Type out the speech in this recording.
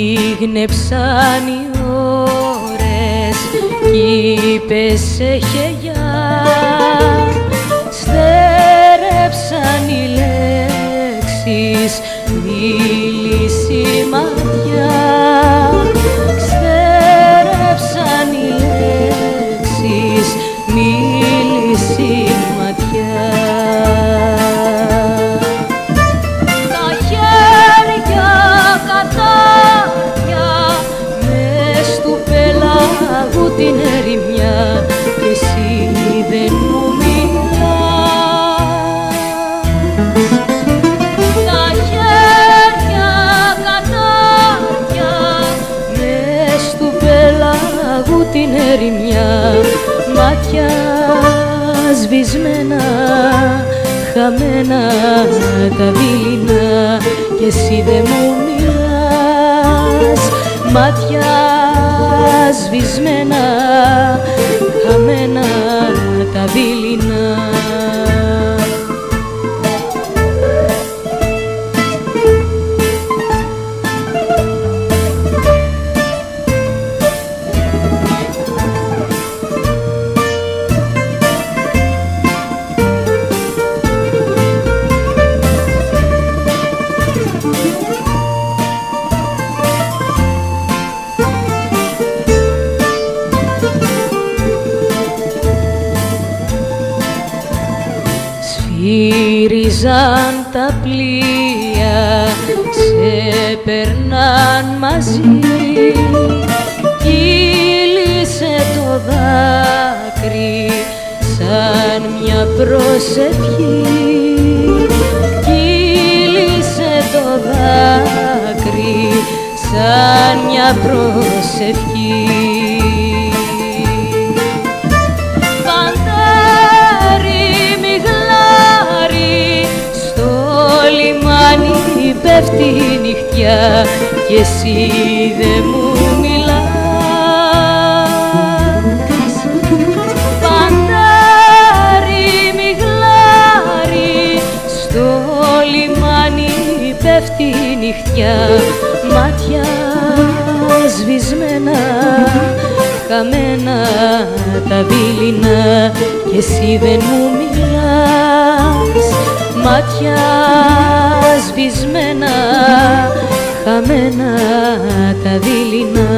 Λίγνεψαν οι ώρες κι πέσε χελιά, στέρεψαν οι λέξεις, μίλησε η ματιά. Στέρεψαν οι λέξεις, μίλησε η ματιά. Τα χέρια κατάρια μες του πελάγου την ερημιά κι εσύ δεν μου μιλάς. Τα χέρια κατάρια μες του πελάγου την ερημιά, μάτια σβησμένα, χαμένα τα δειλινά κι εσύ δεν μου μιλάς. Μάτια σβησμένα, χαμένα τα δειλινά. Σφύριζαν τα πλοία, σε περνάν μαζί, κύλησε το δάκρυ σαν μια προσευχή. Κύλησε το δάκρυ σαν μια προσευχή. Πέφτει η νυχτιά κι εσύ δε μου μιλάς. Φαντάρι μιγλάρι στο λιμάνι πέφτει η νυχτιά, μάτια σβησμένα, χαμένα τα δειλινά κι εσύ δεν μου μιλάς. Μάτια σβησμένα, χαμένα τα δειλινά.